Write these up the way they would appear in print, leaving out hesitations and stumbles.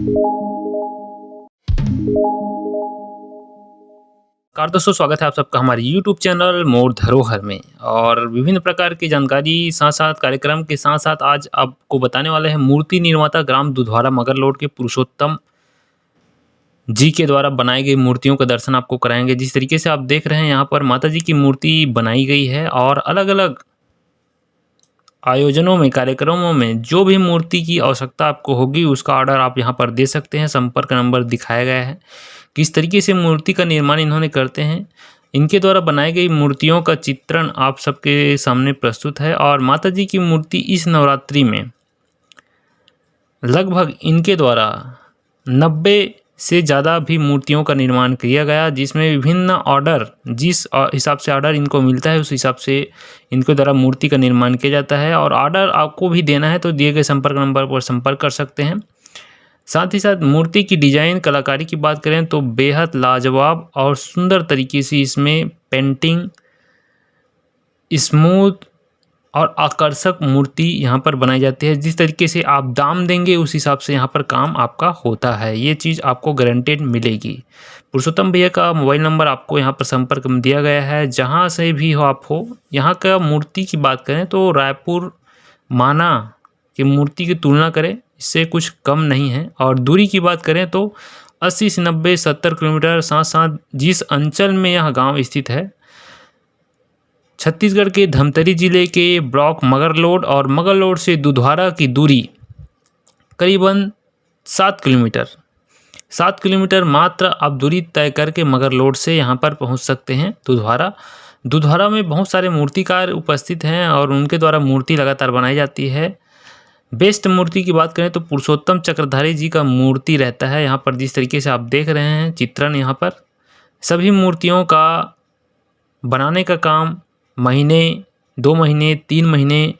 Car दोस्तों, स्वागत है आप सबका हमारे YouTube चैनल मोर धरोहर में। और विभिन्न प्रकार की जानकारी साथ साथ कार्यक्रम के साथ साथ आज आपको बताने वाले हैं मूर्ति निर्माता ग्राम दुधवारा मगरलोड के पुरुषोत्तम जी के द्वारा बनाई गई मूर्तियों का दर्शन आपको कराएंगे। जिस तरीके से आप देख रहे हैं यहाँ पर माता जी की मूर्ति बनाई गई है और अलग अलग आयोजनों में, कार्यक्रमों में जो भी मूर्ति की आवश्यकता आपको होगी उसका ऑर्डर आप यहाँ पर दे सकते हैं। संपर्क नंबर दिखाया गया है। किस तरीके से मूर्ति का निर्माण इन्होंने करते हैं, इनके द्वारा बनाई गई मूर्तियों का चित्रण आप सबके सामने प्रस्तुत है। और माता जी की मूर्ति इस नवरात्रि में लगभग इनके द्वारा 90 से ज़्यादा भी मूर्तियों का निर्माण किया गया, जिसमें विभिन्न ऑर्डर, जिस हिसाब से ऑर्डर इनको मिलता है उस हिसाब से इनके द्वारा मूर्ति का निर्माण किया जाता है। और ऑर्डर आपको भी देना है तो दिए गए संपर्क नंबर पर संपर्क कर सकते हैं। साथ ही साथ मूर्ति की डिजाइन कलाकारी की बात करें तो बेहद लाजवाब और सुंदर तरीके से इसमें पेंटिंग, स्मूथ और आकर्षक मूर्ति यहाँ पर बनाई जाती है। जिस तरीके से आप दाम देंगे उस हिसाब से यहाँ पर काम आपका होता है, ये चीज़ आपको गारंटेड मिलेगी। पुरुषोत्तम भैया का मोबाइल नंबर आपको यहाँ पर संपर्क में दिया गया है। जहाँ से भी हो आप हो, यहाँ का मूर्ति की बात करें तो रायपुर माना की मूर्ति की तुलना करें इससे कुछ कम नहीं है। और दूरी की बात करें तो 80 से 90 70 किलोमीटर, साथ साथ जिस अंचल में यह गांव स्थित है, छत्तीसगढ़ के धमतरी जिले के ब्लॉक मगरलोड और मगरलोड से दुधवारा की दूरी करीबन 7 किलोमीटर 7 किलोमीटर मात्र आप दूरी तय करके मगरलोड से यहाँ पर पहुँच सकते हैं दुधवारा में बहुत सारे मूर्तिकार उपस्थित हैं और उनके द्वारा मूर्ति लगातार बनाई जाती है। बेस्ट मूर्ति की बात करें तो पुरुषोत्तम चक्रधारी जी का मूर्ति रहता है यहाँ पर। जिस तरीके से आप देख रहे हैं चित्रण, यहाँ पर सभी मूर्तियों का बनाने का काम महीने, 2 महीने, 3 महीने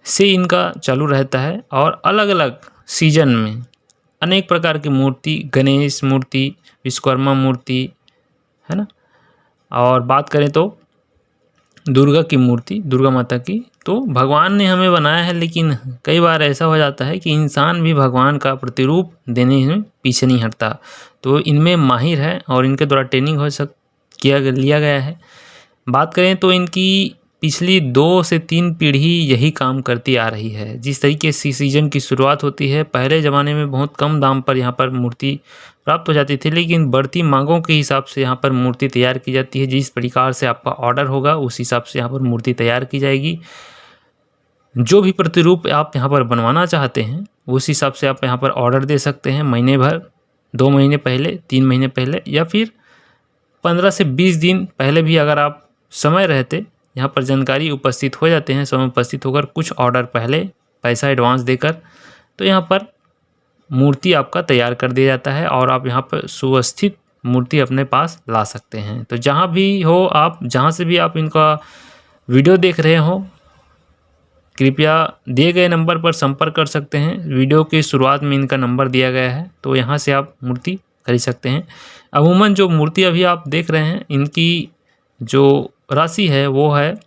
से इनका चालू रहता है। और अलग अलग सीजन में अनेक प्रकार की मूर्ति, गणेश मूर्ति, विश्वकर्मा मूर्ति, है ना। और बात करें तो दुर्गा की मूर्ति, दुर्गा माता की, तो भगवान ने हमें बनाया है, लेकिन कई बार ऐसा हो जाता है कि इंसान भी भगवान का प्रतिरूप देने में पीछे नहीं हटता। तो इनमें माहिर है और इनके द्वारा ट्रेनिंग लिया गया है। बात करें तो इनकी पिछली 2 से 3 पीढ़ी यही काम करती आ रही है। जिस तरीके से सीजन की शुरुआत होती है, पहले ज़माने में बहुत कम दाम पर यहाँ पर मूर्ति प्राप्त हो जाती थी, लेकिन बढ़ती मांगों के हिसाब से यहाँ पर मूर्ति तैयार की जाती है। जिस प्रकार से आपका ऑर्डर होगा उस हिसाब से यहाँ पर मूर्ति तैयार की जाएगी। जो भी प्रतिरूप आप यहाँ पर बनवाना चाहते हैं उस हिसाब से आप यहाँ पर ऑर्डर दे सकते हैं। महीने भर, 2 महीने पहले, 3 महीने पहले, या फिर 15 से 20 दिन पहले भी अगर आप समय रहते यहाँ पर जानकारी उपस्थित हो जाते हैं, समय उपस्थित होकर कुछ ऑर्डर पहले पैसा एडवांस देकर, तो यहाँ पर मूर्ति आपका तैयार कर दिया जाता है और आप यहाँ पर सुव्यवस्थित मूर्ति अपने पास ला सकते हैं। तो जहाँ भी हो आप, जहाँ से भी आप इनका वीडियो देख रहे हो, कृपया दिए गए नंबर पर संपर्क कर सकते हैं। वीडियो की शुरुआत में इनका नंबर दिया गया है, तो यहाँ से आप मूर्ति खरीद सकते हैं। अमूमन जो मूर्ति अभी आप देख रहे हैं, इनकी जो राशि है वो है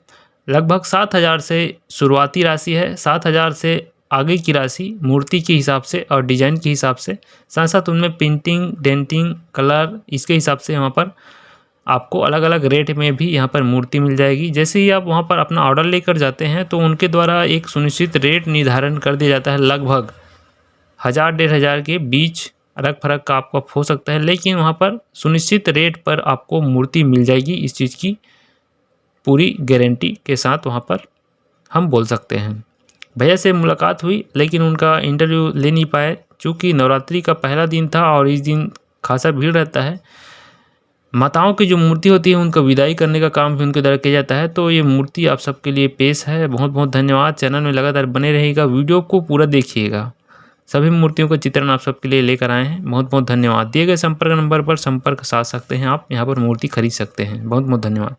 लगभग 7,000 से शुरुआती राशि है। 7,000 से आगे की राशि मूर्ति के हिसाब से और डिजाइन के हिसाब से, साथ साथ उनमें पेंटिंग, डेंटिंग, कलर, इसके हिसाब से यहाँ पर आपको अलग अलग रेट में भी यहाँ पर मूर्ति मिल जाएगी। जैसे ही आप वहाँ पर अपना ऑर्डर लेकर जाते हैं तो उनके द्वारा एक सुनिश्चित रेट निर्धारण कर दिया जाता है। लगभग 1,000-1,500 के बीच अलग फर्क का आपको हो सकता है, लेकिन वहाँ पर सुनिश्चित रेट पर आपको मूर्ति मिल जाएगी। इस चीज़ की पूरी गारंटी के साथ वहाँ पर हम बोल सकते हैं। भैया से मुलाकात हुई लेकिन उनका इंटरव्यू ले नहीं पाए, चूँकि नवरात्रि का पहला दिन था और इस दिन खासा भीड़ रहता है। माताओं की जो मूर्ति होती है उनका विदाई करने का काम भी उनके द्वारा किया जाता है। तो ये मूर्ति आप सबके लिए पेश है। बहुत बहुत धन्यवाद। चैनल में लगातार बने रहिएगा, वीडियो को पूरा देखिएगा। सभी मूर्तियों का चित्रण आप सबके लिए लेकर आए हैं। बहुत बहुत धन्यवाद। दिए गए संपर्क नंबर पर संपर्क साध सकते हैं, आप यहाँ पर मूर्ति खरीद सकते हैं। बहुत बहुत धन्यवाद।